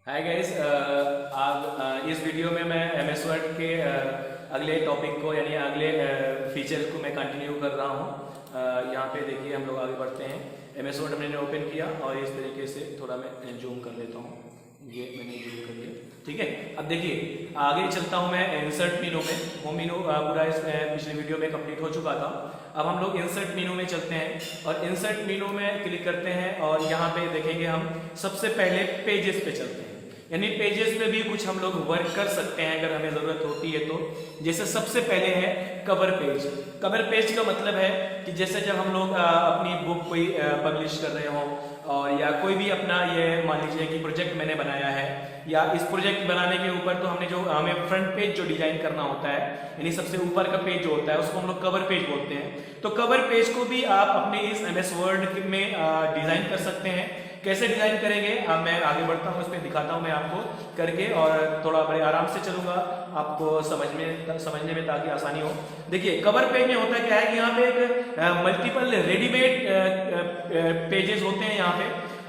Hi guys, आज इस video में मैं एमएस वर्ड के अगले टॉपिक को यानी अगले फीचर को मैं कंटिन्यू कर रहा हूँ। यहाँ पे देखिए हम लोग आगे बढ़ते हैं। एमएस वर्ड मैंने ओपन किया और इस तरीके से थोड़ा मैं जूम कर लेता हूँ। ये मैंने जूम कर लिया, ठीक है। अब देखिए आगे चलता हूँ मैं इंसर्ट मेनू में। होम मेनू पूरा इस पिछले वीडियो में कंप्लीट हो चुका था। अब हम लोग इंसर्ट मेनू में चलते हैं और इंसर्ट मेनू में क्लिक करते हैं और यहाँ पे देखेंगे हम सबसे पहले पेजेस पे चलते हैं। यानी पेजेस पे भी कुछ हम लोग वर्क कर सकते हैं अगर हमें ज़रूरत होती है तो। जैसे सबसे पहले है कवर पेज। कवर पेज का मतलब है कि जैसे जब हम लोग अपनी बुक कोई पब्लिश कर रहे हों और या कोई भी अपना ये मान लीजिए कि प्रोजेक्ट मैंने बनाया है या इस प्रोजेक्ट बनाने के ऊपर तो हमने जो हमें फ्रंट पेज जो डिजाइन करना होता है यानी सबसे ऊपर का पेज जो होता है उसको हम लोग कवर पेज बोलते हैं। तो कवर पेज को भी आप अपने इस एमएस वर्ड में डिजाइन कर सकते हैं। कैसे डिजाइन करेंगे अब मैं आगे बढ़ता हूँ, इसमें दिखाता हूँ मैं आपको करके और थोड़ा बड़े आराम से चलूंगा आपको समझने में ताकि आसानी हो। देखिए कवर पेज में होता क्या है कि यहाँ पे एक मल्टीपल रेडीमेड पेजेस होते हैं, यहाँ पे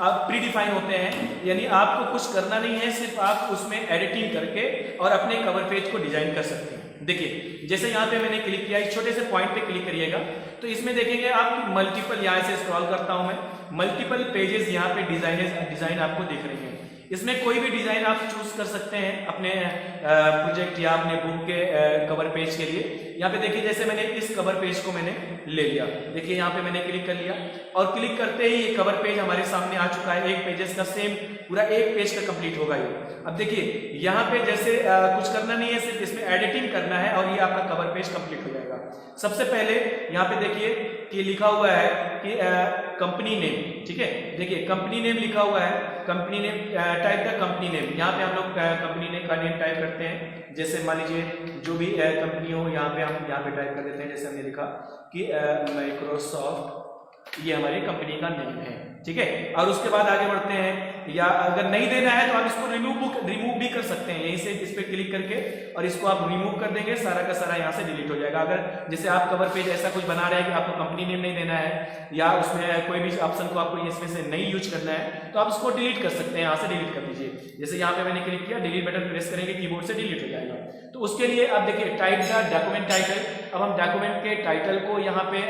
आप प्री डिफाइन होते हैं, यानी आपको कुछ करना नहीं है, सिर्फ आप उसमें एडिटिंग करके और अपने कवर पेज को डिजाइन कर सकते हैं। देखिए जैसे यहाँ पे मैंने क्लिक किया, इस छोटे से पॉइंट पे क्लिक करिएगा तो इसमें देखेंगे आप मल्टीपल, यहाँ से स्क्रॉल करता हूं मैं, मल्टीपल पेजेस यहाँ पे डिजाइन आपको दिख रही है। इसमें कोई भी डिजाइन आप चूज कर सकते हैं अपने प्रोजेक्ट या अपने बुक के कवर पेज के लिए। यहाँ पे देखिए जैसे मैंने इस कवर पेज को मैंने ले लिया, देखिए यहाँ पे मैंने क्लिक कर लिया और क्लिक करते ही ये कवर पेज हमारे सामने आ चुका है। एक पेजेस का सेम पूरा एक पेज का कंप्लीट होगा ये। अब देखिए यहाँ पे जैसे कुछ करना नहीं है, सिर्फ इसमें एडिटिंग करना है और ये आपका कवर पेज कंप्लीट हो जाएगा। सबसे पहले यहाँ पे देखिए कि लिखा हुआ है कि कंपनी नेम, ठीक है। देखिए कंपनी नेम लिखा हुआ है, company name type the company name. यहाँ पे हम लोग कंपनी नेम का नेम टाइप करते हैं। जैसे मान लीजिए जो भी कंपनी हो यहाँ पे हम यहाँ पे टाइप कर देते हैं। जैसे हमने लिखा कि माइक्रोसॉफ्ट, ये हमारी कंपनी का नेम है, ठीक है। और उसके बाद आगे बढ़ते हैं, या अगर नहीं देना है तो आप इसको रिमूव भी कर सकते हैं। यहीं से इस पे क्लिक करके और इसको आप रिमूव कर देंगे, सारा का सारा यहाँ से डिलीट हो जाएगा। अगर जैसे आप कवर पेज ऐसा कुछ बना रहे हैं कि आपको कंपनी नेम नहीं देना है या उसमें कोई भी ऑप्शन को आपको इसमें से नहीं यूज करना है तो आप उसको डिलीट कर सकते हैं, यहाँ से डिलीट कर दीजिए। जैसे यहाँ पे मैंने क्लिक किया, डिलीट बटन प्रेस करेंगे, कीबोर्ड से डिलीट हो जाएगा। तो उसके लिए आप देखिए टाइप द डॉक्यूमेंट टाइटल। अब हम डॉक्यूमेंट के टाइटल को यहाँ पे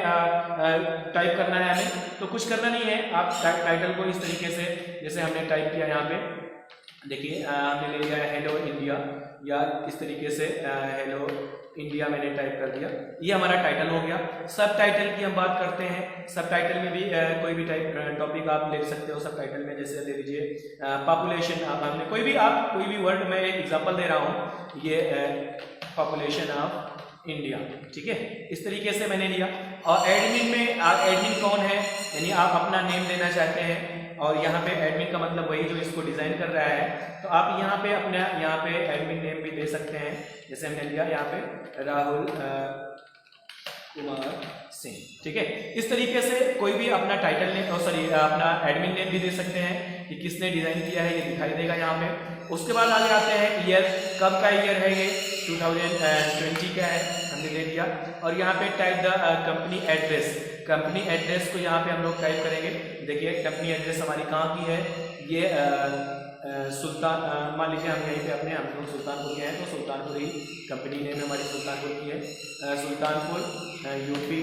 टाइप करना है हमें, तो कुछ करना नहीं है, आप टाइटल को इस तरीके से जैसे हमने टाइप किया यहाँ पे देखिए हमने ले लिया हेलो इंडिया, या इस तरीके से हेलो इंडिया मैंने टाइप कर दिया, ये हमारा टाइटल हो गया। सब टाइटल की हम बात करते हैं। सब टाइटल में भी कोई भी टॉपिक आप ले सकते हो सब टाइटल में। जैसे ले लीजिए पॉपुलेशन, हमने कोई भी वर्ड में एग्जांपल दे रहा हूँ, ये पॉपुलेशन ऑफ इंडिया, ठीक है। इस तरीके से मैंने लिया। और एडमिन में एडमिन कौन है, यानी आप अपना नेम देना चाहते हैं और यहाँ पे एडमिन का मतलब वही जो इसको डिजाइन कर रहा है, तो आप यहाँ पे अपना यहाँ पे एडमिन नेम भी दे सकते हैं। जैसे हमने लिया यहाँ पे राहुल कुमार सिंह, ठीक है। इस तरीके से कोई भी अपना टाइटल नेम अपना एडमिन नेम भी दे सकते हैं कि किसने डिजाइन किया है, ये दिखाई देगा यहाँ पे। उसके बाद आगे आते हैं ईयर, कब का ईयर है, ये 2020 का है, हमने ले लिया। और यहाँ पे type the company address. Company address को यहाँ पे हम लोग टाइप करेंगे। देखिए कंपनी एड्रेस हमारी कहाँ की है, ये सुल्तान, मान लीजिए हम यहीं पे हम लोग सुल्तानपुर के हैं तो सुल्तानपुर ही कंपनी नेम हमारी सुल्तानपुर की है, सुल्तानपुर यूपी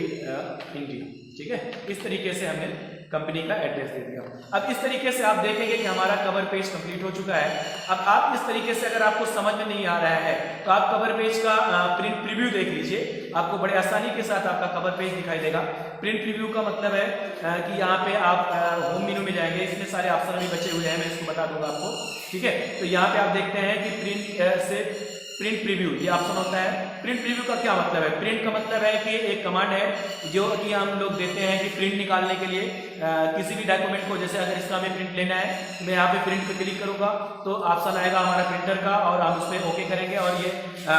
इंडिया, ठीक है। इस तरीके से हमने कंपनी का एड्रेस दे दिया। अब इस तरीके से आप देखेंगे कि हमारा कवर पेज कंप्लीट हो चुका है। अब आप इस तरीके से अगर आपको समझ में नहीं आ रहा है तो आप कवर पेज का प्रिंट प्रीव्यू देख लीजिए, आपको बड़े आसानी के साथ आपका कवर पेज दिखाई देगा। प्रिंट प्रीव्यू का मतलब है कि यहाँ पे आप होम मेनू में जाएंगे, इसमें सारे ऑप्शन अभी बचे हुए हैं, मैं इसको बता दूंगा आपको, ठीक है। तो यहाँ पे आप देखते हैं कि प्रिंट प्रीव्यू ये ऑप्शन होता है। प्रिंट प्रीव्यू का क्या मतलब है, प्रिंट का मतलब है कि एक कमांड है जो कि हम लोग देते हैं कि प्रिंट निकालने के लिए किसी भी डॉक्यूमेंट को, जैसे अगर इसका हमें प्रिंट लेना है तो मैं यहाँ पे प्रिंट पे क्लिक करूंगा तो ऑप्शन आएगा हमारा प्रिंटर का और हम उस पर ओके करेंगे और ये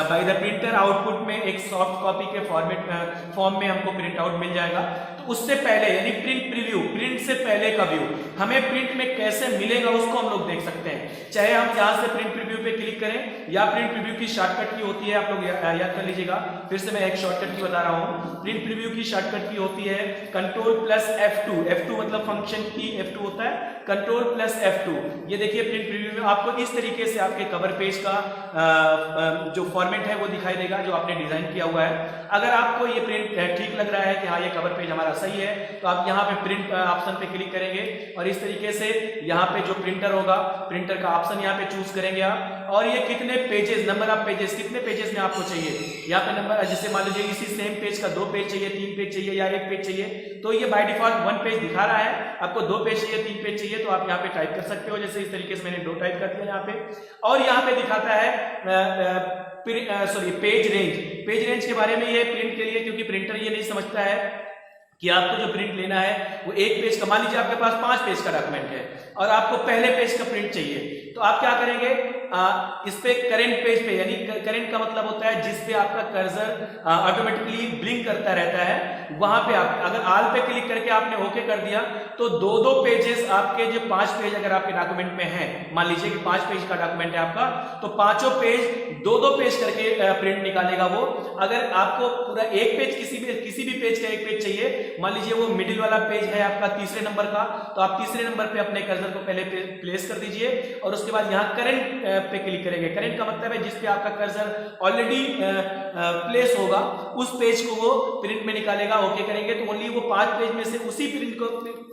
बाय द प्रिंटर आउटपुट में एक सॉफ्ट कॉपी के फॉर्म में हमको प्रिंट आउट मिल जाएगा। तो उससे पहले यानी प्रिंट प्रीव्यू, प्रिंट से पहले का व्यू हमें प्रिंट में कैसे मिलेगा उसको हम लोग देख सकते हैं। चाहे हम यहाँ से प्रिंट प्रीव्यू पे क्लिक करें या प्रिंट प्रीव्यू की शॉर्टकट की होती है, आप लोग याद कर लीजिएगा। फिर से मैं एक शॉर्टकट की बता रहा हूँ। प्रिंट प्रीव्यू की शॉर्टकट की होती है Ctrl+F2 F2 मतलब फंक्शन की F2 होता है, कंट्रोल प्लस F2। ये देखिए प्रिंट प्रीव्यू में आपको इस तरीके से आपके कवर पेज का जो फॉर्मेट है वो दिखाई देगा जो आपने डिजाइन किया हुआ है। अगर आपको ये प्रिंट ठीक लग रहा है कि हाँ ये कवर पेज हमारा सही है, तो आप यहाँ पे प्रिंट ऑप्शन पे क्लिक करेंगे और इस तरीके से यहाँ पे जो प्रिंटर होगा, प्रिंटर का ऑप्शन यहाँ पे चूज करेंगे आप। और ये कितने पेजेस, नंबर ऑफ पेजेस, कितने पेजेस में आपको चाहिए, यहाँ पे नंबर, जैसे मान लीजिए इसी सेम पेज का 2 पेज चाहिए, 3 पेज चाहिए या 1 पेज चाहिए, तो ये बाय डिफॉल्ट 1 पेज दिखा रहा है। आपको 2 पेज चाहिए, 3 पेज चाहिए, तो आप यहाँ पे टाइप कर सकते हो। जैसे इस तरीके से मैंने 2 टाइप कर दिया यहाँ पे। और यहाँ पे दिखाता है पेज रेंज। पेज रेंज के बारे में ये प्रिंट के लिए, क्योंकि प्रिंटर ये नहीं समझता है कि आपको जो प्रिंट लेना है वो 1 पेज का, मान लीजिए आपके पास 5 पेज का डॉक्यूमेंट है और आपको पहले पेज का प्रिंट चाहिए, तो आप क्या करेंगे, इस पे करेंट पेज पे, यानी करेंट का मतलब होता है जिस पे आपका कर्सर ऑटोमेटिकली ब्लिंक करता रहता है, वहां पे आप अगर ऑल पे क्लिक करके आपने ओके कर दिया तो 2-2 पेजेस आपके, जो 5 पेज अगर आपके डॉक्यूमेंट में है, मान लीजिए कि 5 पेज का डॉक्यूमेंट है आपका, तो 5 पेज 2-2 पेज करके प्रिंट निकालेगा वो। अगर आपको पूरा 1 पेज किसी भी पेज का 1 पेज चाहिए, मान लीजिए वो मिडिल वाला पेज है आपका 3रे नंबर का, तो आप 3रे नंबर पे अपने कर्सर को पहले प्लेस कर दीजिए और उसके बाद यहाँ करंट पे क्लिक करेंगे। करंट का मतलब है जिस पे आपका कर्सर ऑलरेडी प्लेस होगा उस पेज को वो प्रिंट में निकालेगा। ओके करेंगे तो ओनली वो 5 पेज में से उसी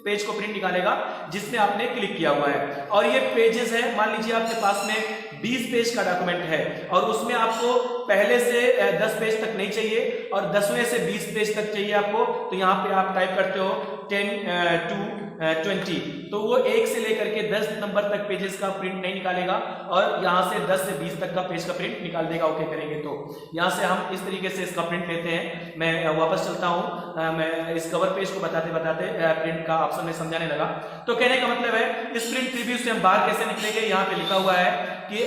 पेज को प्रिंट निकालेगा जिसमें आपने क्लिक किया हुआ है। और ये पेजेस है, मान लीजिए आपके पास में 20 पेज का डॉक्यूमेंट है और उसमें आपको पहले से 10 पेज तक नहीं चाहिए और 10वें से 20 पेज तक चाहिए आपको, तो यहाँ पे आप टाइप करते हो 10 to 20, तो वो 1 से लेकर के 10 नंबर तक पेजेस का प्रिंट नहीं निकालेगा और यहाँ से 10 से 20 तक का पेज का प्रिंट निकाल देगा। ओके करेंगे तो यहाँ से हम इस तरीके से इसका प्रिंट लेते हैं। मैं वापस चलता हूँ, मैं इस कवर पेज को बताते बताते प्रिंट का ऑप्शन में समझाने लगा। तो कहने का मतलब है इस प्रिंट प्रीव्यू से हम बाहर कैसे निकलेंगे, यहाँ पे लिखा हुआ है कि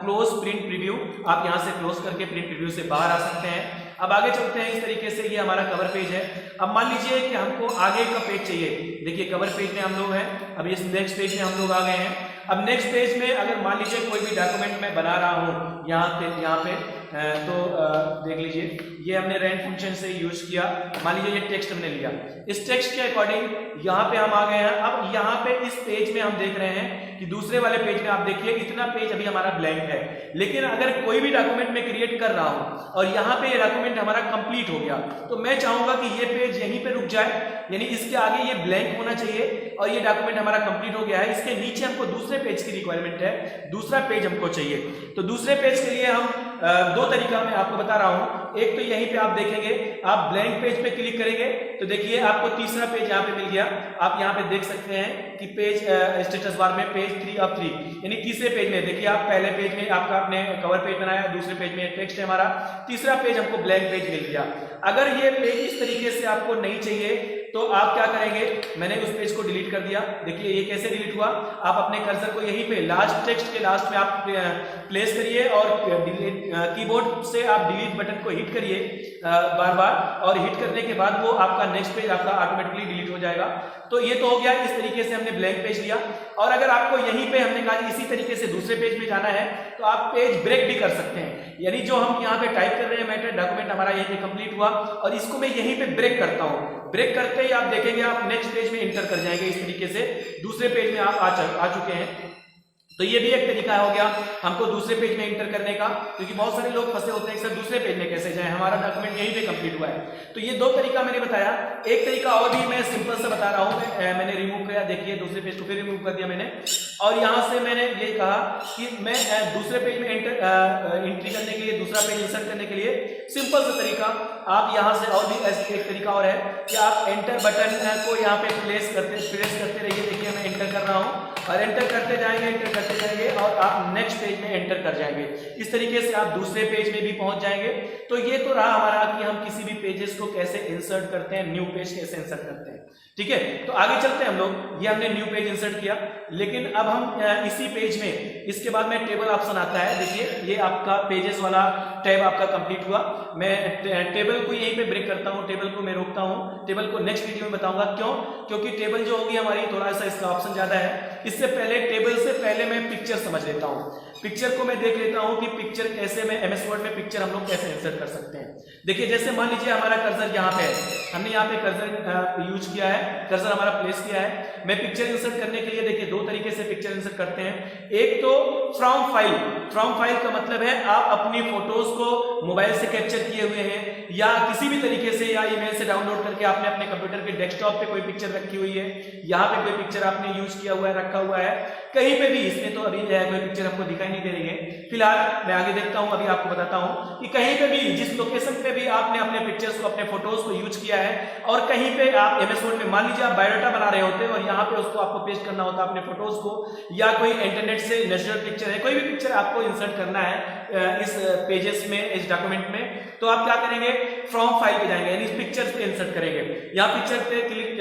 क्लोज प्रिंट प्रीव्यू, आप यहाँ से क्लोज करके प्रिंट प्रीव्यू से बाहर आ सकते हैं। अब आगे चलते हैं। इस तरीके से ये हमारा कवर पेज है। अब मान लीजिए कि हमको आगे का पेज चाहिए, देखिए कवर पेज में हम लोग हैं, अब इस नेक्स्ट पेज में हम लोग आ गए हैं। अब नेक्स्ट पेज में अगर मान लीजिए कोई भी डॉक्यूमेंट मैं बना रहा हूँ यहाँ पे तो देख लीजिए ये हमने रैंड फंक्शन से यूज किया। मान लीजिए ये टेक्स्ट हमने लिया, इस टेक्स्ट के अकॉर्डिंग यहाँ पे हम आ गए हैं। अब यहाँ पे इस पेज में हम देख रहे हैं कि दूसरे वाले पेज में आप देखिए इतना पेज अभी हमारा ब्लैंक है, लेकिन अगर कोई भी डॉक्यूमेंट मैं क्रिएट कर रहा हूँ और यहाँ पे ये डॉक्यूमेंट हमारा कंप्लीट हो गया, तो मैं चाहूंगा कि ये पेज यहीं पे रुक जाए, यानी इसके आगे ये ब्लैंक होना चाहिए और ये डॉक्यूमेंट हमारा कंप्लीट हो गया है। इसके नीचे हमको दूसरे पेज की रिक्वायरमेंट है, दूसरा पेज हमको चाहिए। तो दूसरे पेज के लिए हम 2 तरीका मैं आपको बता रहा हूं। एक तो यहीं पे आप देखेंगे, आप ब्लैंक पेज पे क्लिक करेंगे तो देखिए आपको तीसरा पेज यहाँ पे मिल गया। आप यहाँ पे देख सकते हैं कि पेज स्टेटस बार में पेज 3 of 3, यानी तीसरे पेज में देखिए आप पहले पेज में आपका आपने कवर पेज बनाया, दूसरे पेज में टेक्स्ट है हमारा, तीसरा पेज हमको ब्लैंक पेज मिल गया। अगर ये पेज इस तरीके से आपको नहीं चाहिए तो आप क्या करेंगे, मैंने उस पेज को डिलीट कर दिया। देखिए ये कैसे डिलीट हुआ, आप अपने कर्सर को यहीं पे लास्ट टेक्स्ट के लास्ट में आप प्लेस करिए और कीबोर्ड से आप डिलीट बटन को हिट करिए बार बार, और हिट करने के बाद वो आपका नेक्स्ट पेज आपका ऑटोमेटिकली डिलीट हो जाएगा। तो ये तो हो गया, इस तरीके से हमने ब्लैंक पेज लिया। और अगर आपको यहीं पे हमने कहा इसी तरीके से दूसरे पेज में जाना है तो आप पेज ब्रेक भी कर सकते हैं, यानी जो हम यहाँ पे टाइप कर रहे हैं मैटर डॉक्यूमेंट हमारा यहीं पे कंप्लीट हुआ और इसको मैं यहीं पे ब्रेक करता हूँ। ब्रेक करते ही आप देखेंगे आप नेक्स्ट पेज में इंटर कर जाएंगे, इस तरीके से दूसरे पेज में आप आ चुके हैं। तो ये भी एक तरीका हो गया हमको दूसरे पेज में इंटर करने का, क्योंकि बहुत सारे लोग फंसे होते हैं सर दूसरे पेज में कैसे जाए, हमारा डॉक्यूमेंट यहीं पे कंप्लीट हुआ है। तो ये 2 तरीका मैंने बताया। एक तरीका और भी मैं सिंपल से बता रहा हूँ, मैंने रिमूव किया, देखिए दूसरे पेज को फिर रिमूव कर दिया मैंने, और यहाँ से मैंने ये कहा कि मैं दूसरे पेज में एंट्री करने के लिए, दूसरा पेज इंसर्ट करने के लिए सिंपल सा तरीका आप यहाँ से, और भी एक तरीका और है कि आप एंटर बटन को यहाँ पे प्रेस करते रहिए। देखिए मैं एंटर कर रहा हूँ और एंटर करते जाएंगे और आप नेक्स्ट पेज में एंटर कर जाएंगे। इस तरीके से आप दूसरे पेज में भी पहुंच जाएंगे। तो ये तो रहा हमारा कि हम किसी भी पेजेस को कैसे इंसर्ट करते हैं, न्यू पेज कैसे इंसर्ट करते हैं। ठीक है, तो आगे चलते हैं हम लोग। ये हमने न्यू पेज इंसर्ट किया, लेकिन अब हम इसी पेज में इसके बाद में टेबल ऑप्शन आता है। देखिए ये आपका पेजेस वाला टैब आपका कंप्लीट हुआ। मैं टेबल को यहीं पे ब्रेक करता हूँ, टेबल को मैं रोकता हूँ। टेबल को नेक्स्ट वीडियो में बताऊंगा क्यों, क्योंकि टेबल जो होगी हमारी थोड़ा सा इसका ऑप्शन ज्यादा है। इससे पहले टेबल से पहले मैं पिक्चर समझ लेता हूँ। पिक्चर को मैं देख लेता हूँ कि पिक्चर कैसे मैं एमएस वर्ड में पिक्चर हम लोग कैसे इंसर्ट कर सकते हैं। देखिए जैसे मान लीजिए हमारा कर्सर यहाँ पे है, हमने यहाँ पे कर्सर यूज किया है, कर्सर हमारा प्लेस किया है। मैं पिक्चर इंसर्ट करने के लिए देखिए दो तरीके से पिक्चर इंसर्ट करते हैं। एक तो फ्रॉम फाइल, फ्रॉम फाइल का मतलब है आप अपनी फोटोज को मोबाइल से कैप्चर किए हुए हैं या किसी भी तरीके से या ईमेल से डाउनलोड करके आपने अपने कंप्यूटर के डेस्कटॉप पे कोई पिक्चर रखी हुई है, यहाँ पे कोई पिक्चर आपने यूज किया हुआ है, रखा हुआ है कहीं पे भी। इसमें तो अभी कोई पिक्चर आपको दिखाई नहीं दे रही है फिलहाल, मैं आगे देखता हूं, अभी आपको बताता हूं कि कहीं पे भी जिस लोकेशन पे भी आपने अपने पिक्चर्स को, अपने फोटोज को यूज किया है और कहीं पे आप एमएस वर्ड में मान लीजिए आप बायोडाटा बना रहे होते हैं और यहाँ पे उसको आपको पेस्ट करना होता है अपने फोटोज को, या कोई इंटरनेट से नेचुरल पिक्चर है, कोई भी पिक्चर आपको इंसर्ट करना है इस पेजेस में, इस डॉक्यूमेंट में, तो आप क्या करेंगे, फ्रॉम फाइल पे जाएंगे, यानी इस पिक्चर पे इंसर्ट करेंगे। यहाँ पिक्चर पे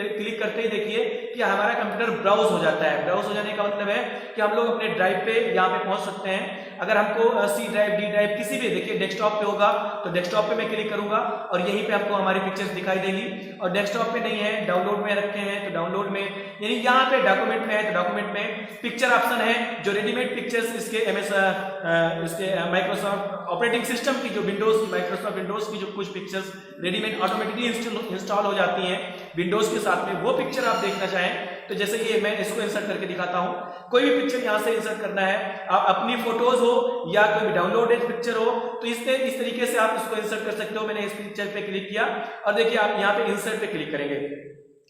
क्लिक करते ही देखिए कि हमारा कंप्यूटर ब्राउज हो जाता है। ब्राउज हो जाने का मतलब है कि हम लोग अपने ड्राइव पे यहाँ पे पहुंच सकते हैं। अगर हमको सी ड्राइव, डी ड्राइव किसी भी, देखिए डेस्कटॉप पे होगा तो डेस्कटॉप पे मैं क्लिक करूंगा और यहीं पे आपको हमारी पिक्चर्स दिखाई देगी। और डेस्कटॉप पे नहीं है, डाउनलोड में रखे हैं तो डाउनलोड में, यानी यहाँ पे डॉक्यूमेंट में है तो डॉक्यूमेंट में पिक्चर ऑप्शन है जो रेडीमेड पिक्चर्स इसके इसके माइक्रोसॉफ्ट ऑपरेटिंग सिस्टम की, जो विंडोज, माइक्रोसॉफ्ट विंडोज की जो कुछ पिक्चर्स रेडीमेड ऑटोमेटिकली इंस्टॉल हो जाती हैं विंडोज के साथ में, वो पिक्चर आप देखना चाहें तो जैसे ये मैं इसको इंसर्ट करके दिखाता हूं। कोई भी पिक्चर यहां से इंसर्ट करना है, आप अपनी फोटोज हो या कोई भी डाउनलोडेड पिक्चर हो तो इस तरीके से आप इसको इंसर्ट कर सकते हो। मैंने इस पिक्चर पे क्लिक किया और देखिए आप यहाँ पे इंसर्ट पे क्लिक करेंगे,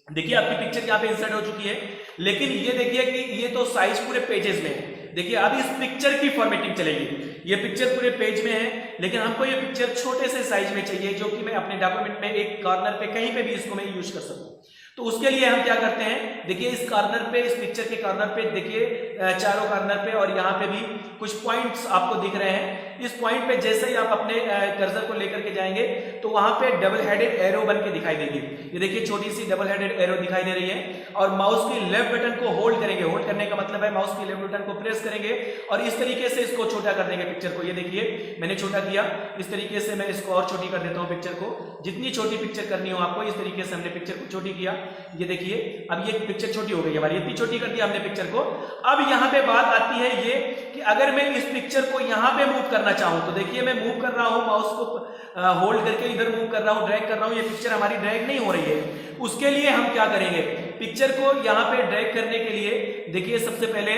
देखिए आपकी पिक्चर यहाँ पे इंसर्ट हो चुकी है। लेकिन ये देखिए कि ये तो साइज पूरे पेजेस में है। देखिए अब इस पिक्चर की फॉर्मेटिंग चलेगी, ये पिक्चर पूरे पेज में है लेकिन हमको ये पिक्चर छोटे से साइज में चाहिए जो कि मैं अपने डॉक्यूमेंट में एक कॉर्नर पे कहीं पे भी इसको मैं यूज कर सकूं। तो उसके लिए हम क्या करते हैं, देखिए इस कॉर्नर पे, इस पिक्चर के कॉर्नर पे देखिए चारों कॉर्नर पे और यहाँ पे भी कुछ पॉइंट्स आपको दिख रहे हैं। इस पॉइंट पे जैसे ही आप अपने कर्सर को लेकर के जाएंगे तो वहां पे डबल हेडेड एरो बन के दिखाई देगी। ये देखिए छोटी सी डबल हेडेड एरो दिखाई दे रही है और माउस की लेफ्ट बटन को होल्ड करेंगे। होल्ड करने का मतलब है माउस की लेफ्ट बटन को प्रेस करेंगे और इस तरीके से इसको छोटा कर देंगे पिक्चर को। ये देखिए मैंने छोटा किया, इस तरीके से मैं इसको और छोटी कर देता हूँ पिक्चर को। जितनी छोटी पिक्चर करनी हो आपको, इस तरीके से हमने पिक्चर को छोटी किया। ये देखिए अब ये पिक्चर छोटी हो गई हमारी, इतनी छोटी कर दिया हमने पिक्चर को। अब यहाँ पे बात आती है ये कि अगर मैं इस पिक्चर को यहाँ पे मूव करना चाहूं तो देखिए मैं मूव कर रहा हूं, माउस को होल्ड करके इधर मूव कर रहा हूं, ड्रैग कर रहा हूं, ये पिक्चर हमारी ड्रैग नहीं हो रही है। उसके लिए हम क्या करेंगे, पिक्चर को यहाँ पे ड्रैग करने के लिए देखिए सबसे पहले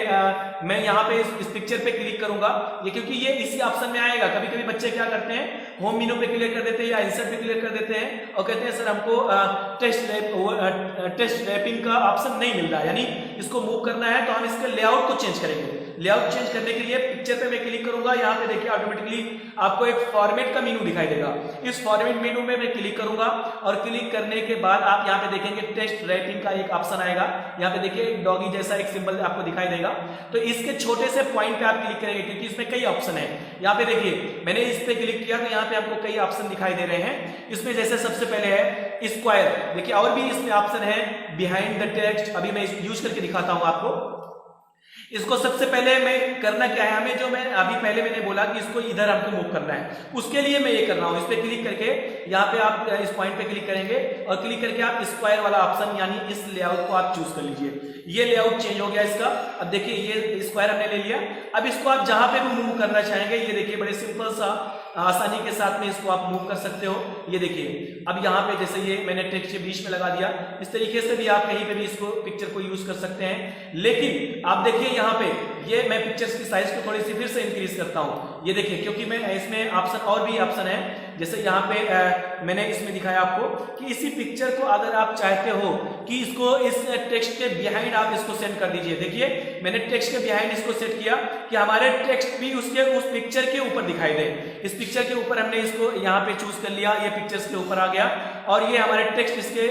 मैं यहाँ पे इस पिक्चर पे क्लिक करूंगा, ये क्योंकि ये इसी ऑप्शन में आएगा। कभी कभी बच्चे क्या करते हैं, होम मेनू पे क्लिक कर देते हैं या इंसर्ट पे क्लिक कर देते हैं और कहते हैं सर हमको टेक्स्ट रैपिंग का ऑप्शन नहीं मिल रहा, यानी इसको मूव करना है तो हम इसके लेआउट को चेंज करेंगे। लेआउट चेंज करने के लिए पिक्चर पे मैं क्लिक करूंगा, यहाँ पे देखिए ऑटोमेटिकली आपको एक फॉर्मेट का मेनू दिखाई देगा। इस फॉर्मेट मेनू में मैं क्लिक करूंगा और क्लिक करने के बाद आप यहाँ पे देखेंगे टेक्स्ट रैपिंग का एक ऑप्शन आएगा। यहाँ पे देखिए एक डॉगी जैसा एक सिंबल आपको दिखाई देगा, तो इसके छोटे से पॉइंट पे आप क्लिक करेंगे क्योंकि इसमें कई ऑप्शन है। यहाँ पे देखिए मैंने इस पे क्लिक किया तो यहाँ पे आपको कई ऑप्शन दिखाई दे रहे हैं। इसमें जैसे सबसे पहले है स्क्वायर, देखिए और भी इसमें ऑप्शन है बिहाइंड द टेक्स्ट, अभी मैं यूज करके दिखाता हूं आपको। इसको सबसे पहले मैं करना क्या है, हमें जो मैं अभी पहले मैंने बोला कि इसको इधर हमको मूव करना है, उसके लिए मैं ये कर रहा हूं। इस पे क्लिक करके यहाँ पे आप इस पॉइंट पे क्लिक करेंगे और क्लिक करके आप स्क्वायर वाला ऑप्शन यानी इस लेआउट को आप चूज कर लीजिए। ये लेआउट चेंज हो गया इसका। अब देखिए ये स्क्वायर हमने ले लिया। अब इसको आप जहां पे भी मूव करना चाहेंगे, ये देखिए बड़े सिंपल सा आसानी के साथ में इसको आप मूव कर सकते हो। ये देखिए अब यहाँ पे जैसे ये मैंने टेक्स्ट के बीच में लगा दिया, इस तरीके से भी आप कहीं पे भी इसको पिक्चर को यूज कर सकते हैं। लेकिन आप देखिए यहाँ पे ये मैं पिक्चर्स की साइज को थोड़ी सी फिर से इंक्रीज करता हूँ। ये देखिए क्योंकि मैं इसमें ऑप्शन और भी ऑप्शन है, जैसे यहाँ पे मैंने इसमें दिखाया आपको कि इसी पिक्चर को अगर आप चाहते हो कि इसको इस टेक्स्ट के बिहाइंड आप इसको सेंड कर दीजिए। देखिए मैंने टेक्स्ट के बिहाइंड इसको सेट किया कि हमारे टेक्स्ट भी उसके उस पिक्चर के ऊपर दिखाई दे। इस पिक्चर के ऊपर हमने इसको यहाँ पे चूज कर लिया, ये पिक्चर्स के ऊपर आ गया और ये हमारे टेक्स्ट इसके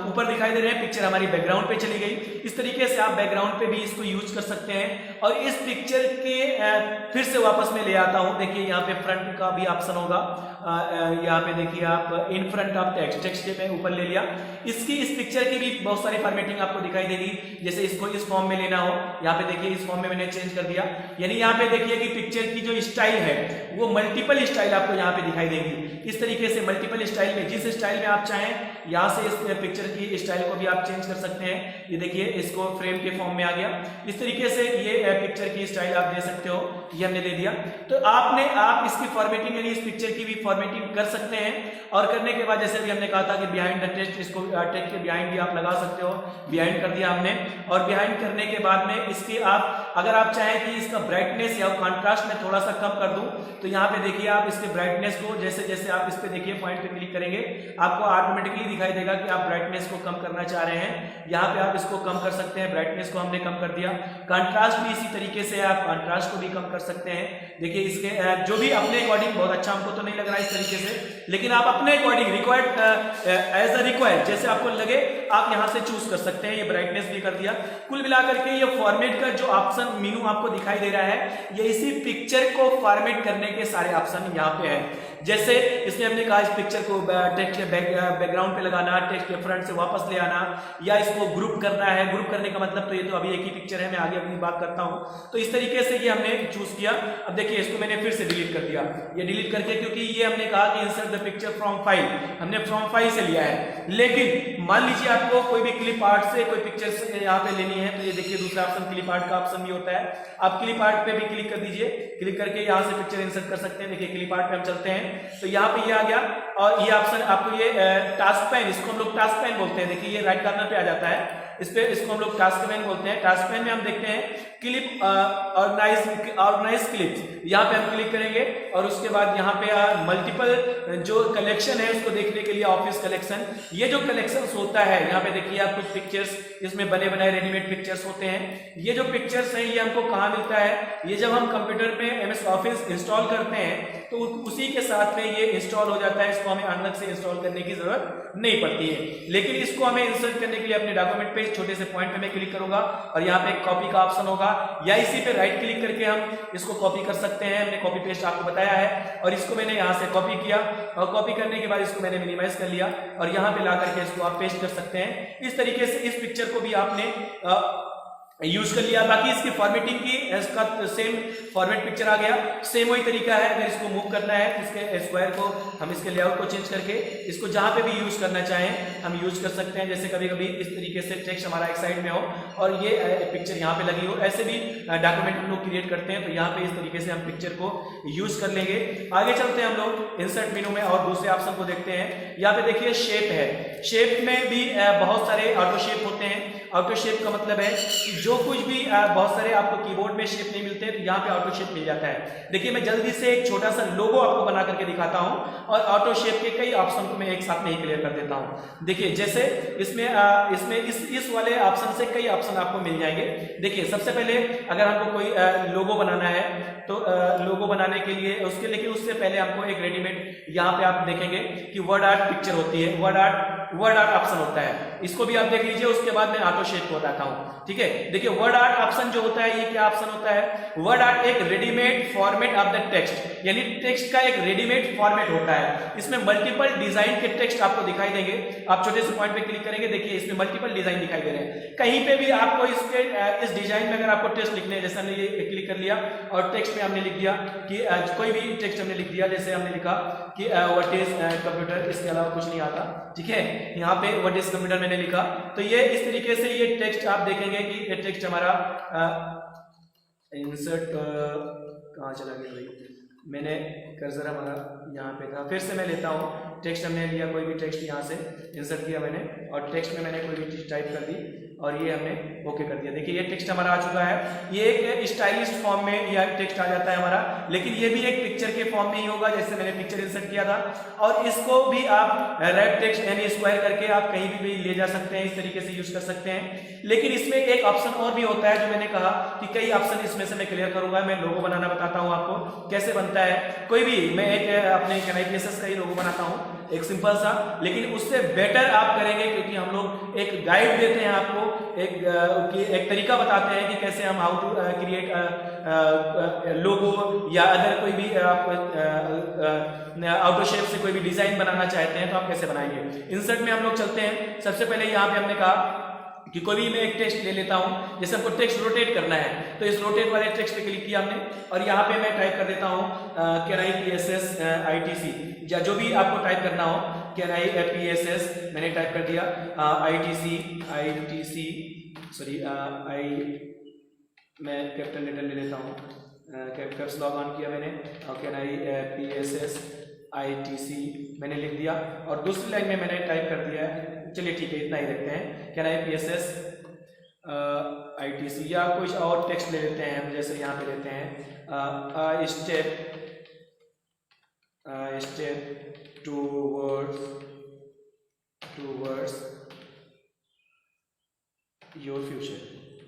ऊपर दिखाई दे रहे हैं। पिक्चर हमारी बैकग्राउंड पे चली गई। इस तरीके से आप बैकग्राउंड पे भी इसको यूज कर सकते हैं। और इस पिक्चर के फिर से वापस में ले आता हूं, देखिए यहाँ पे फ्रंट का भी ऑप्शन होगा यहाँ पे देखिए आप in front of text, text के मैं ऊपर ले लिया। इसकी इस पिक्चर की भी बहुत सारी फॉर्मेटिंग आपको दिखाई देगी, जैसे इसको इस फॉर्म में लेना हो, यहाँ पे देखिए इस फॉर्म में मैंने चेंज कर दिया। यानी यहाँ पे देखिए कि पिक्चर की जो स्टाइल है वो मल्टीपल स्टाइल आपको यहाँ पे दिखाई देगी। इस तरीके से मल्टीपल स्टाइल में, जिस स्टाइल में आप चाहें यहाँ से इस पिक्चर की स्टाइल को भी आप चेंज कर सकते हैं। ये देखिए इसको फ्रेम के फॉर्म में आ गया। इस तरीके से ये पिक्चर की स्टाइल आप दे सकते हो, ये हमने दे दिया। तो आप इसकी फॉर्मेटिंग यानी इस पिक्चर की भी फॉर्मेटिंग कर सकते हैं। और करने के बाद जैसे भी हमने कहा था कि बिहाइंड द टेक्स्ट, इसको टेक्स्ट के बिहाइंड भी आप लगा सकते हो, बिहाइंड कर दिया हमने। और बिहाइंड करने के बाद में इसकी आप अगर आप चाहें कि इसका ब्राइटनेस या कॉन्ट्रास्ट में थोड़ा सा कम कर दूं, तो यहाँ पे देखिए आप इसके ब्राइटनेस को जैसे जैसे आप इस पे देखिए पॉइंट पे क्लिक करेंगे, आपको ऑटोमेटिकली दिखाई देगा कि आप ब्राइटनेस को कम करना चाह रहे हैं। यहाँ पे आप इसको कम कर सकते हैं, ब्राइटनेस को हमने कम कर दिया। कंट्रास्ट भी इसी तरीके से आप कंट्रास्ट को भी कम कर सकते हैं। देखिए इसके जो भी अपने अकॉर्डिंग, बहुत अच्छा हमको तो नहीं लग रहा है इस तरीके से, लेकिन आप अपने according required as a required जैसे आपको लगे आप यहाँ से चूज कर सकते हैं। ये ब्राइटनेस भी कर दिया। कुल मिलाकर के ये फॉर्मेट का जो ऑप्शन मेनू आपको दिखाई दे रहा है, ये इसी पिक्चर को फॉर्मेट करने के सारे ऑप्शन यहाँ पे हैं। जैसे इसमें हमने कहा इस पिक्चर को टेक्स्ट के बैकग्राउंड पे लगाना, टेक्स्ट के फ्रंट से वापस ले आना, या इसको ग्रुप करना है। ग्रुप करने का मतलब तो ये तो अभी एक ही पिक्चर है, मैं आगे अपनी बात करता हूँ। तो इस तरीके से ये हमने चूज किया। अब देखिए इसको मैंने फिर से डिलीट कर दिया। ये डिलीट करके, क्योंकि ये हमने कहा कि insert the picture from file, हमने फ्रॉम फाइल से लिया है। लेकिन मान लीजिए आपको कोई भी क्लिप आर्ट से कोई पिक्चर यहाँ पे लेनी है, तो ये देखिए दूसरा ऑप्शन क्लिप आर्ट का ऑप्शन भी होता है। आप क्लिप आर्ट पे भी क्लिक कर दीजिए, क्लिक करके यहाँ से पिक्चर इंसर्ट कर सकते हैं। देखिए क्लिप आर्ट पे हम चलते हैं तो यहाँ पे ये आ गया। और ये ऑप्शन आपको ये टास्क पैन, इसको हम लोग टास्क पैन बोलते हैं। देखिए ये राइट कॉर्नर पे आ जाता है, इस पे इसको हम लोग टास्क पैन बोलते हैं। टास्क पैन में हम देखते हैं क्लिप ऑर्गेनाइज क्लिप्स, यहाँ पे हम क्लिक करेंगे और उसके बाद यहाँ पे मल्टीपल जो कलेक्शन है उसको देखने के लिए ऑफिस कलेक्शन, ये जो कलेक्शन होता है यहाँ पे देखिए आप कुछ पिक्चर्स इसमें बने बनाए रेडीमेड पिक्चर्स होते हैं। ये जो पिक्चर्स हैं ये हमको कहाँ मिलता है, ये जब हम कंप्यूटर में MS ऑफिस इंस्टॉल करते हैं तो उसी के साथ में ये इंस्टॉल हो जाता है। इसको हमें अलग से इंस्टॉल करने की जरूरत नहीं पड़ती है। लेकिन इसको हमें इंसर्ट करने के लिए अपने डॉक्यूमेंट पे छोटे से पॉइंट पे मैं क्लिक करूंगा और यहाँ पे कॉपी का ऑप्शन होगा, या इसी पे राइट क्लिक करके हम इसको कॉपी कर सकते हैं। हमने कॉपी पेस्ट आपको बताया है और इसको मैंने यहाँ से कॉपी किया और कॉपी करने के बाद इसको मैंने मिनिमाइज कर लिया और यहाँ पे ला करके इसको आप पेस्ट कर सकते हैं। इस तरीके से इस पिक्चर को भी आपने यूज कर लिया। बाकी इसकी फॉर्मेटिंग की, इसका सेम फॉर्मेट पिक्चर आ गया, सेम वही तरीका है। अगर इसको मूव करना है इसके स्क्वायर को हम इसके लेआउट को चेंज करके इसको जहां पे भी यूज करना चाहें हम यूज कर सकते हैं। जैसे कभी कभी इस तरीके से टेक्स्ट हमारा एक साइड में हो और ये पिक्चर यहाँ पे लगी हो, ऐसे भी डॉक्यूमेंट हम लोग क्रिएट करते हैं। तो यहाँ पे इस तरीके से हम पिक्चर को यूज कर लेंगे। आगे चलते हैं हम लोग इंसर्ट मेनू में और दूसरे ऑप्शन को देखते हैं। यहाँ पे देखिए शेप है, शेप में भी बहुत सारे ऑटो शेप होते हैं। ऑटो शेप का मतलब है कि जो कुछ भी बहुत सारे आपको कीबोर्ड में शेप नहीं मिलते तो यहाँ पे ऑटो शेप मिल जाता है। देखिए मैं जल्दी से एक छोटा सा लोगो आपको बना करके दिखाता हूँ और ऑटो शेप के कई ऑप्शन को मैं एक साथ में ही क्लियर कर देता हूँ। देखिए जैसे इसमें इस वाले ऑप्शन से कई ऑप्शन आपको मिल जाएंगे। देखिए सबसे पहले अगर हमको कोई लोगो बनाना है तो लोगो बनाने के लिए लेकिन उससे पहले हमको एक रेडीमेड यहाँ पे आप देखेंगे कि वर्ड आर्ट पिक्चर होती है, वर्ड आर्ट ऑप्शन होता है, इसको भी आप देख लीजिए। उसके बाद मैं ऑटो शेप को बताता हूँ, ठीक है। देखिए वर्ड आर्ट ऑप्शन जो होता है ये क्या ऑप्शन होता है, वर्ड आर्ट एक readymade format of the text, यानी टेक्स्ट का एक रेडीमेड फॉर्मेट होता है। इसमें मल्टीपल डिजाइन के टेक्स्ट आपको दिखाई देंगे। आप छोटे से पॉइंट पे क्लिक करेंगे, देखिए इसमें मल्टीपल डिजाइन दिखाई दे रहे हैं। कहीं पे भी आपको इस डिजाइन में अगर आपको टेक्स्ट लिखने हैं, जैसे हमने ये क्लिक कर लिया और टेक्स्ट में हमने लिख दिया कि कोई भी टेक्स्ट हमने लिख दिया, जैसे हमने लिखा कि व्हाट इज कंप्यूटर, इसके अलावा कुछ नहीं आता, ठीक है। यहाँ पे व्हाट इज कंप्यूटर मैंने लिखा, तो ये इस तरीके से ये टेक्स्ट आप देखेंगे कि ये टेक्स्ट हमारा इंसर्ट कहाँ चला गया भाई, मैंने कर्सर हमारा यहाँ पे था, फिर से मैं लेता हूँ। टेक्स्ट हमने लिया, कोई भी टेक्स्ट यहाँ से इंसर्ट किया मैंने और टेक्स्ट में मैंने कोई भी चीज टाइप कर दी और ये हमने ओके कर दिया। देखिए ये टेक्स्ट हमारा आ चुका है। ये एक स्टाइलिश फॉर्म में यह टेक्स्ट आ जाता है हमारा, लेकिन ये भी एक पिक्चर के फॉर्म में ही होगा जैसे मैंने पिक्चर इंसर्ट किया था। और इसको भी आप रैप टेक्स्ट यानी स्क्वायर करके आप कहीं भी ले जा सकते हैं, इस तरीके से यूज कर सकते हैं। लेकिन इसमें एक ऑप्शन और भी होता है जो मैंने कहा कि कई ऑप्शन इसमें से मैं क्लियर करूंगा। मैं लोगो बनाना बताता हूँ आपको कैसे बनता है। कोई भी मैं एक अपने कैनवास का ही लोगो बनाता हूँ। एक सिंपल सा, लेकिन उससे बेटर आप करेंगे क्योंकि हम लोग एक गाइड देते हैं आपको, एक तरीका बताते हैं कि कैसे हम हाउ टू क्रिएट लोगो या अदर कोई भी आप आउटर शेप से कोई भी डिजाइन बनाना चाहते हैं तो आप कैसे बनाएंगे। इंसर्ट में हम लोग चलते हैं। सबसे पहले यहाँ पे हमने कहा कि कोई भी मैं एक टेक्स्ट ले लेता हूं, जैसे हमको टेक्स्ट रोटेट करना है तो इस रोटेट वाले टेक्स्ट पे क्लिक किया हमने और यहाँ पे मैं टाइप कर देता हूं कैन आई PSS ITC, या जो भी आपको टाइप करना हो, कैन आई PSS मैंने टाइप कर दिया, ITC सॉरी मैं कैपिटल लेटर ले लेता हूँ, कैप्स लॉग ऑन किया मैंने, कैन आई PSS ITC मैंने लिख दिया और दूसरी लाइन में मैंने टाइप कर दिया है, चलिए ठीक है इतना ही रखते हैं, कैन आई PSS ITC, या कुछ और टेक्स्ट ले लेते हैं हम, जैसे यहाँ पे लेते हैं स्टेप टूवर्ड्स योर फ्यूचर,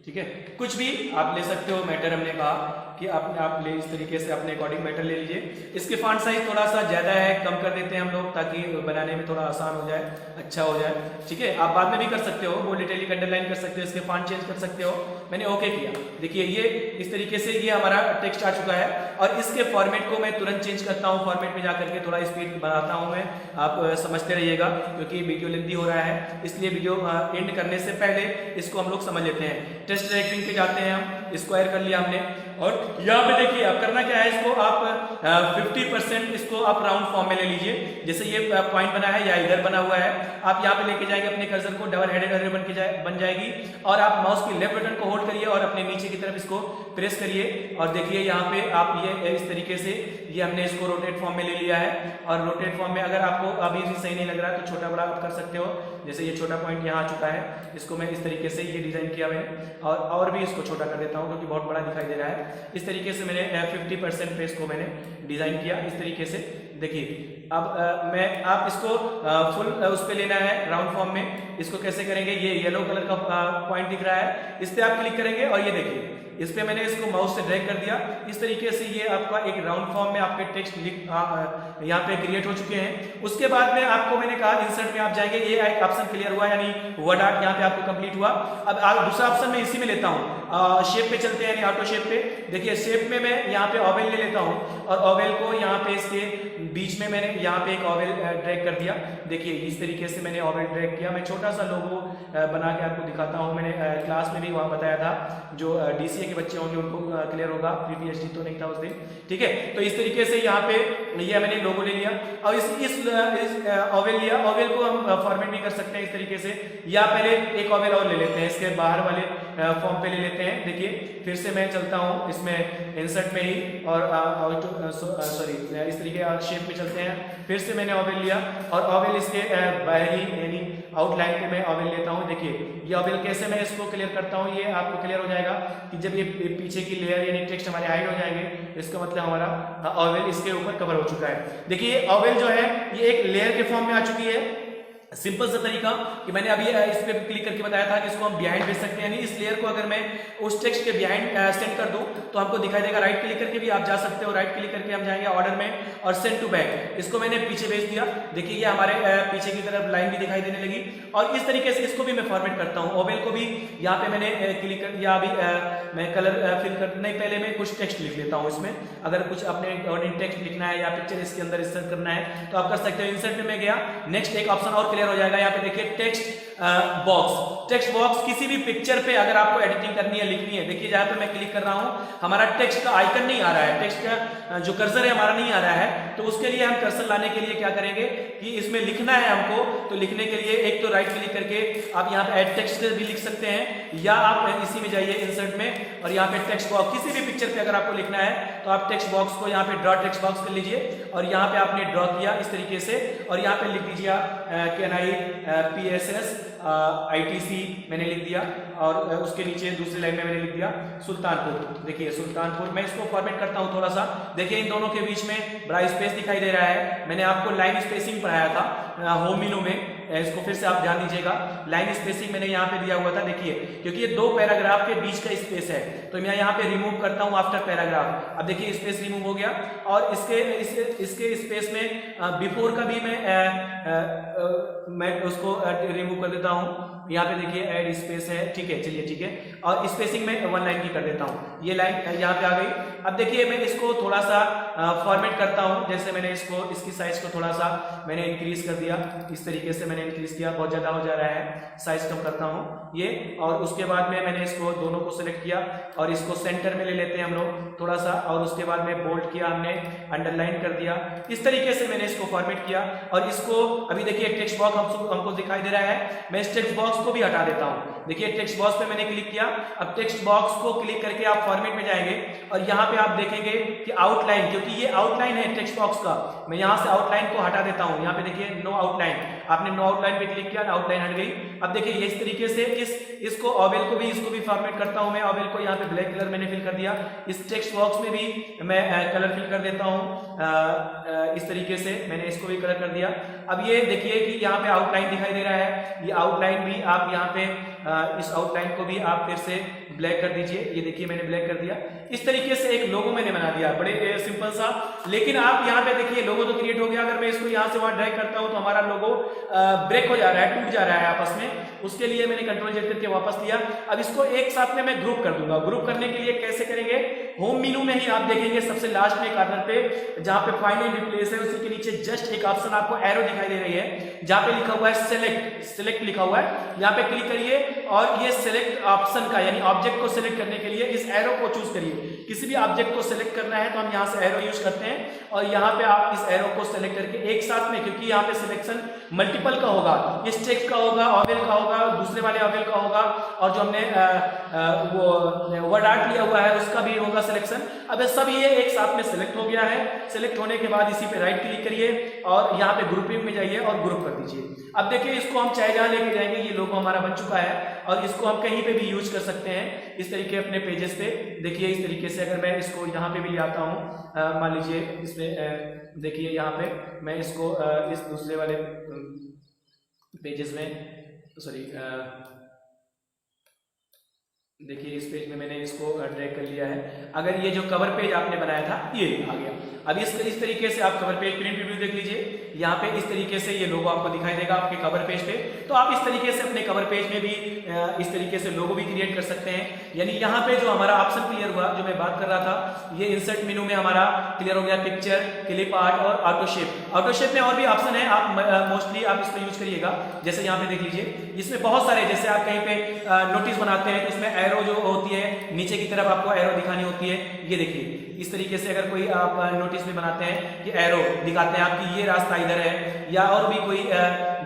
ठीक है, कुछ भी आप ले सकते हो। मैटर हमने कहा कि आप ले इस तरीके से अपने अकॉर्डिंग मैटर ले लीजिए। इसके फॉन्ट साइज थोड़ा सा ज्यादा है, कम कर देते हैं हम लोग ताकि बनाने में थोड़ा आसान हो जाए, अच्छा हो जाए, ठीक है। आप बाद में भी कर सकते हो, बोल्ड इटैलिक अंडरलाइन कर सकते हो, इसके फॉन्ट चेंज कर सकते हो। मैंने ओके किया, देखिए ये इस तरीके से ये हमारा टेक्स्ट आ चुका है और इसके फॉर्मेट को मैं तुरंत चेंज करता हूँ, फॉर्मेट में जाकर के थोड़ा स्पीड बढ़ाता हूँ मैं, आप समझते रहिएगा क्योंकि वीडियो लेंथी हो रहा है, इसलिए वीडियो एंड करने से पहले इसको हम लोग समझ लेते हैं। टेक्स्ट डायरेक्टरी पे जाते हैं हम, स्क्वायर कर लिया हमने और यहाँ पे देखिए अब करना क्या है, इसको आप 50% इसको आप राउंड फॉर्म में ले लीजिए, जैसे ये पॉइंट बना है या इधर बना हुआ है, आप यहाँ पे लेके जाएंगे अपने कर्सर को, डबल हेडेड अरे बन जाएगी और आप माउस की लेफ्ट बटन को होल्ड करिए और अपने नीचे की तरफ इसको प्रेस करिए और देखिए यहाँ पे आप ये इस तरीके से ये हमने इसको रोटेट फॉर्म में ले लिया है। और रोटेट फॉर्म में अगर आपको अभी भी सही नहीं लग रहा है तो छोटा बड़ा आप कर सकते हो, जैसे ये छोटा पॉइंट यहाँ आ चुका है, इसको मैं इस तरीके से ये डिजाइन किया मैंने और भी इसको छोटा कर देता हूँ क्योंकि बहुत बड़ा दिखाई दे रहा है। इस तरीके से मैंने 50% पे इसको मैंने डिजाइन किया इस तरीके से। देखिए अब आप इसको फुल उस पे लेना है राउंड फॉर्म में, इसको कैसे करेंगे, ये येलो कलर का पॉइंट दिख रहा है, इस पे आप क्लिक करेंगे और ये देखिए इस पे मैंने इसको माउस से ड्रैग कर दिया, इस तरीके से ये आपका एक राउंड फॉर्म में आपके टेक्स्ट यहाँ पे क्रिएट हो चुके हैं। उसके बाद में आपको मैंने कहा इंसर्ट में आप जाएंगे, ये एक ऑप्शन क्लियर हुआ यानी वर्ड आर्ट यहाँ पे आपको कंप्लीट हुआ। अब दूसरा ऑप्शन मैं इसी में लेता हूँ, शेप पे चलते हैं यानी ऑटो शेप पे। देखिए शेप में मैं यहाँ पे ओवेल ले लेता हूँ और ओवेल को यहाँ पे इसके बीच में मैंने यहाँ पे एक ओवेल ड्रैग कर दिया। देखिए इस तरीके से मैंने ओवेल ड्रैग किया। मैं छोटा सा लोगो बना के आपको दिखाता हूँ, मैंने क्लास में भी वहाँ बताया था, जो DCA के बच्चे होंगे उनको क्लियर होगा, PhD तो नहीं था उस दिन, ठीक है। तो इस तरीके से यहाँ पे ये मैंने लोगो ले लिया और इस ओवेल लिया, ओवेल को हम फॉर्मेट भी कर सकते हैं इस तरीके से, या पहले एक ओवेल और ले लेते हैं, इसके बाहर वाले फॉर्म पे ले लेते हैं। देखिए फिर से मैं चलता हूँ इसमें इंसर्ट में ही और सॉरी इस तरीके शेप में चलते हैं, फिर से मैंने ओवेल लिया और ओवेल इसके बाहरी यानी आउटलाइन पे मैं ओवेल लेता हूँ। देखिए ये ओवेल कैसे मैं इसको क्लियर करता हूँ, ये आपको क्लियर हो जाएगा कि जब ये पीछे की लेयर यानी टेक्स्ट हमारे हाइड हो जाएंगे, इसका मतलब हमारा ओवेल इसके ऊपर कवर हो चुका है। देखिए ओवेल जो है ये एक लेयर के फॉर्म में आ चुकी है। सिंपल सा तरीका कि मैंने अभी इस पे क्लिक करके बताया था कि इसको हम बिहाइंड भेज सकते हैं, यानी इस लेयर को अगर मैं उस टेक्स्ट के बिहाइंड सेंड कर दूं तो हमको दिखाई देगा। राइट क्लिक करके भी आप जा सकते हो, राइट क्लिक करके हम जाएंगे ऑर्डर में और सेंड टू बैक, इसको मैंने पीछे भेज दिया। देखिए ये हमारे पीछे की तरफ लाइन भी दिखाई देने लगी और इस तरीके से इसको भी मैं फॉर्मेट करता हूँ। ओवेल को भी यहाँ पे मैंने क्लिक कर दिया, अभी मैं कलर फिल करने पहले मैं कुछ टेक्स्ट लिख लेता हूँ इसमें, अगर कुछ अपने टेक्स्ट लिखना है या पिक्चर इसके अंदर इंसर्ट करना है तो आप कर सकते हो। इंसर्ट में मैं गया, नेक्स्ट एक ऑप्शन और क्लियर हो जाएगा। यहाँ पे देखिए टेक्स्ट बॉक्स, टेक्स्ट बॉक्स किसी भी पिक्चर पे अगर आपको एडिटिंग करनी है, लिखनी है, देखिए जहां पे मैं क्लिक कर रहा हूं हमारा टेक्स्ट का आइकन नहीं आ रहा है, टेक्स्ट का जो कर्सर है हमारा नहीं आ रहा है, तो उसके लिए हम कर्सर लाने के लिए क्या करेंगे कि इसमें लिखना है हमको, तो लिखने के लिए एक तो राइट क्लिक करके आप यहाँ पे ऐड टेक्स्ट भी लिख सकते हैं, या आप इसी में जाइए इंसर्ट में और यहाँ पे टेक्स्ट बॉक्स, किसी भी पिक्चर पे अगर आपको लिखना है तो आप टेक्स्ट बॉक्स को यहाँ पे ड्रॉ टेक्स्ट बॉक्स कर लीजिए और यहाँ पे आपने ड्रॉ किया इस तरीके से और यहाँ पे लिख दीजिए कैन आई PSS ITC मैंने लिख दिया और उसके नीचे दूसरी लाइन में मैंने लिख दिया सुल्तानपुर। देखिए सुल्तानपुर, मैं इसको फॉर्मेट करता हूं थोड़ा सा। देखिए इन दोनों के बीच में बड़ा स्पेस दिखाई दे रहा है, मैंने आपको लाइन स्पेसिंग पढ़ाया था होम मेनू में, इसको फिर से आप ध्यान दीजिएगा, लाइन स्पेसिंग मैंने यहाँ पे दिया हुआ था, देखिए क्योंकि ये दो पैराग्राफ के बीच का स्पेस है तो मैं यहाँ पे रिमूव करता हूँ आफ्टर पैराग्राफ। अब देखिए स्पेस रिमूव हो गया और इसके स्पेस में बिफोर का भी मैं उसको रिमूव कर देता हूँ। यहाँ पे देखिए ऐड स्पेस है, ठीक है, चलिए ठीक है, और स्पेसिंग में 1 लाइन की कर देता हूँ। ये लाइन यहाँ पे आ गई। अब देखिए मैं इसको थोड़ा सा फॉर्मेट करता हूँ, जैसे मैंने इसकी साइज को थोड़ा सा मैंने इंक्रीज कर दिया, इस तरीके से मैंने इंक्रीज किया, बहुत ज्यादा हो जा रहा है, साइज कम करता हूँ ये। और उसके बाद में मैंने इसको दोनों को सिलेक्ट किया और इसको सेंटर में ले लेते हैं हम लोग थोड़ा सा, और उसके बाद में बोल्ड किया हमने, अंडरलाइन कर दिया, इस तरीके से मैंने इसको फॉर्मेट किया। और इसको अभी देखिए टेक्स्ट बॉक्स हमको दिखाई दे रहा है, मैं इस टेक्स्ट बॉक्स को भी हटा देता हूं। देखिए टेक्स्ट बॉक्स पे मैंने क्लिक किया, अब टेक्स्ट बॉक्स को क्लिक करके आप फॉर्मेट में जाएंगे और यहाँ पे आप देखेंगे कि आउटलाइन, क्योंकि ये आउटलाइन है टेक्स्ट बॉक्स का, मैं यहाँ से आउटलाइन को हटा देता हूँ। यहाँ पे देखिए नो आउटलाइन, आपने नो आउटलाइन पे क्लिक किया, आउटलाइन हट गई। अब देखिए ये इस तरीके से इसको ऑवेल को भी इसको भी फॉर्मेट करता हूँ मैं। ऑवेल को यहाँ पे ब्लैक कलर मैंने फिल कर दिया, इस टेक्स्ट बॉक्स में भी मैं कलर फिल कर देता हूँ, इस तरीके से मैंने इसको भी कलर कर दिया। अब ये देखिए कि यहाँ पे आउटलाइन दिखाई दे रहा है, ये आउटलाइन भी आप यहाँ पे इस आउटलाइन को भी आप फिर से ब्लैक कर दीजिए। ये देखिए मैंने ब्लैक कर दिया। इस तरीके से एक लोगो मैंने बना दिया, बड़े सिंपल सा। लेकिन आप यहाँ पे देखिए लोगो तो क्रिएट हो गया, अगर मैं इसको यहाँ से वहां ड्रैग करता हूँ तो हमारा लोगो ब्रेक हो जा रहा है, टूट जा रहा है आपस में। उसके लिए मैंने कंट्रोल जेड करके वापस लिया। अब इसको एक साथ में मैं ग्रुप कर दूंगा। ग्रुप करने के लिए कैसे करेंगे, होम मेनू में ही आप देखेंगे सबसे लास्ट में कार्नर पे जहां पे फाइनल रिप्लेस है उसी के नीचे जस्ट एक ऑप्शन आपको एरो दिखाई दे रही है, जहां पे लिखा हुआ है सेलेक्ट लिखा हुआ है, यहाँ पे क्लिक करिए और ये सेलेक्ट ऑप्शन का यानी ऑब्जेक्ट को सिलेक्ट करने के लिए इस एरो को चूज करिए। किसी भी ऑब्जेक्ट को सिलेक्ट करना है तो हम यहाँ से एरो यूज करते हैं और यहाँ पे आप इस एरो को सिलेक्ट करके एक साथ में, क्योंकि यहाँ पे सिलेक्शन मल्टीपल का होगा, इस टेक्स्ट का होगा, ऑवेल का होगा, दूसरे वाले ऑवेल का होगा, और जो हमने वो वर्ड आर्ट लिया हुआ है उसका भी होगा सिलेक्शन। अब सब ये एक साथ में सिलेक्ट हो गया है। सिलेक्ट होने के बाद इसी पे राइट क्लिक करिए और यहाँ पे ग्रुपिंग में जाइए और ग्रुप कर दीजिए। अब देखिए इसको हम चाहे जहाँ लेके जाएंगे, ये लोगो हमारा बन चुका है और इसको हम कहीं पे भी यूज कर सकते हैं इस तरीके अपने पेजेस पे। देखिए इस तरीके से अगर मैं इसको यहाँ पे भी ले आता हूँ, मान लीजिए इसमें देखिए यहाँ पे मैं इसको इस दूसरे वाले पेजेस में देखिए इस पेज में मैंने इसको ड्रैग कर लिया है। अगर ये जो कवर पेज आपने बनाया था ये आ गया। अब इस तरीके से आप कवर पेज प्रिंट रिव्यू देख लीजिए, यहाँ पे इस तरीके से ये लोगो आपको दिखाई देगा आपके कवर पेज पे। तो आप इस तरीके से अपने कवर पेज में भी इस तरीके से लोगो भी क्रिएट कर सकते हैं। यानी यहाँ पे जो हमारा ऑप्शन क्लियर हुआ, जो मैं बात कर रहा था, ये इंसर्ट मेनू में हमारा क्लियर हो गया, पिक्चर, क्लिप आर्ट और ऑटो शेप। ऑटो शेप में और भी ऑप्शन है, आप मोस्टली आप इसको यूज करिएगा। जैसे यहाँ पे देख लीजिए, इसमें बहुत सारे, जैसे आप कहीं पे नोटिस बनाते हैं तो इसमें एरो जो होती है नीचे की तरफ आपको एरो दिखानी होती है। ये देखिए इस तरीके से अगर कोई आप नोटिस में बनाते हैं कि एरो दिखाते हैं आपकी ये रास्ता इधर है, या और भी कोई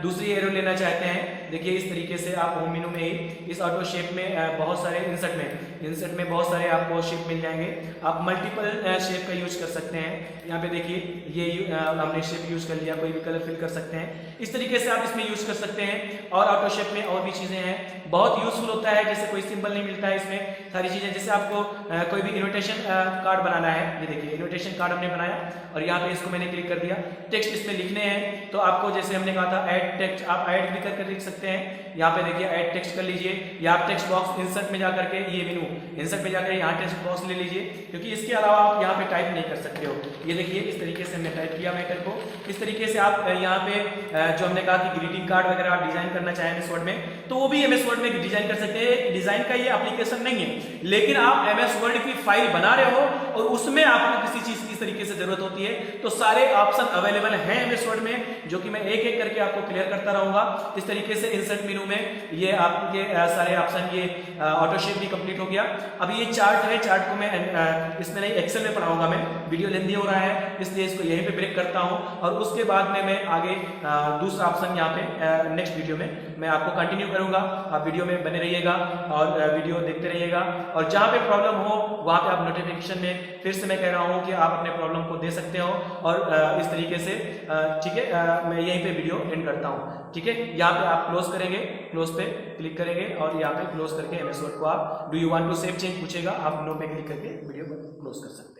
दूसरी एरो लेना चाहते हैं, देखिए इस तरीके से आप होम मेनू में ही इस ऑटो शेप में बहुत सारे इंसर्ट में बहुत सारे आपको शेप मिल जाएंगे। आप मल्टीपल शेप का यूज कर सकते हैं। यहाँ पे देखिए ये हमने शेप यूज कर लिया, कोई भी कलर फिल कर सकते हैं। इस तरीके से आप इसमें यूज कर सकते हैं। और ऑटो शेप में और भी चीजें हैं, बहुत यूजफुल होता है। जैसे कोई सिंबल नहीं मिलता है इसमें, सारी चीजें, जैसे आपको कोई भी इन्विटेशन कार्ड बनाना है, ये देखिए इन्विटेशन कार्ड हमने बनाया और यहाँ पे इसको मैंने क्लिक कर दिया। टेक्स्ट इसमें लिखने हैं तो आपको जैसे हमने कहा था ऐड टेक्स्ट, आप ऐड भी करके लिख सकते हैं। यहाँ पे देखिए ऐड टेक्स्ट कर लीजिए, या आप टेक्स्ट बॉक्स इंसर्ट में जाकर के ये मेनू इंसर्ट में जाकर यहाँ टेक्स्ट बॉक्स ले लीजिए, क्योंकि इसके अलावा आप यहाँ पे टाइप नहीं कर सकते हो। ये देखिए इस तरीके से हमने टाइप किया मैटर को। इस तरीके से आप यहाँ पे जो हमने कहा कि ग्रीटिंग कार्ड वगैरह आप डिजाइन करना चाहें एमएस वर्ड में, तो वो भी एमएस वर्ड में डिजाइन कर सकते हैं। डिजाइन का ये एप्लीकेशन नहीं है, लेकिन आप एमएस वर्ड की फाइल बना रहे हो और उसमें आपको किसी चीज की तरीके से जरूरत होती है, तो सारे ऑप्शन अवेलेबल हैं एमएस वर्ड में, जो कि मैं एक एक करके आपको क्लियर करता रहूंगा। इस तरीके से इंसर्ट मेनू में ये आपके सारे ऑप्शन, ये ऑटो शेप भी कंप्लीट हो गया। अब ये चार्ट है, चार्ट को मैं इसमें नहीं एक्सेल में पढ़ाऊंगा, मैं वीडियो लेंदी हो रहा है इसलिए इसको यहीं पे ब्रेक करता हूं और उसके बाद में मैं आगे दूसरा ऑप्शन यहाँ पे नेक्स्ट वीडियो में मैं आपको कंटिन्यू करूंगा। आप वीडियो में बने रहिएगा और वीडियो देखते रहिएगा, और जहां पे प्रॉब्लम हो वहां पे आप नोटिफिकेशन में, फिर से मैं कह रहा हूं कि आप अपने प्रॉब्लम को दे सकते हो। और इस तरीके से ठीक है, मैं यहीं पे वीडियो एंड करता हूं। ठीक है, यहाँ पे आप क्लोज करेंगे, क्लोज पे क्लिक करेंगे और यहाँ पे क्लोज करके एमएस वर्ड को आप do you want to save change पूछेगा, आप नो पे क्लिक करके वीडियो को क्लोज कर सकते हैं।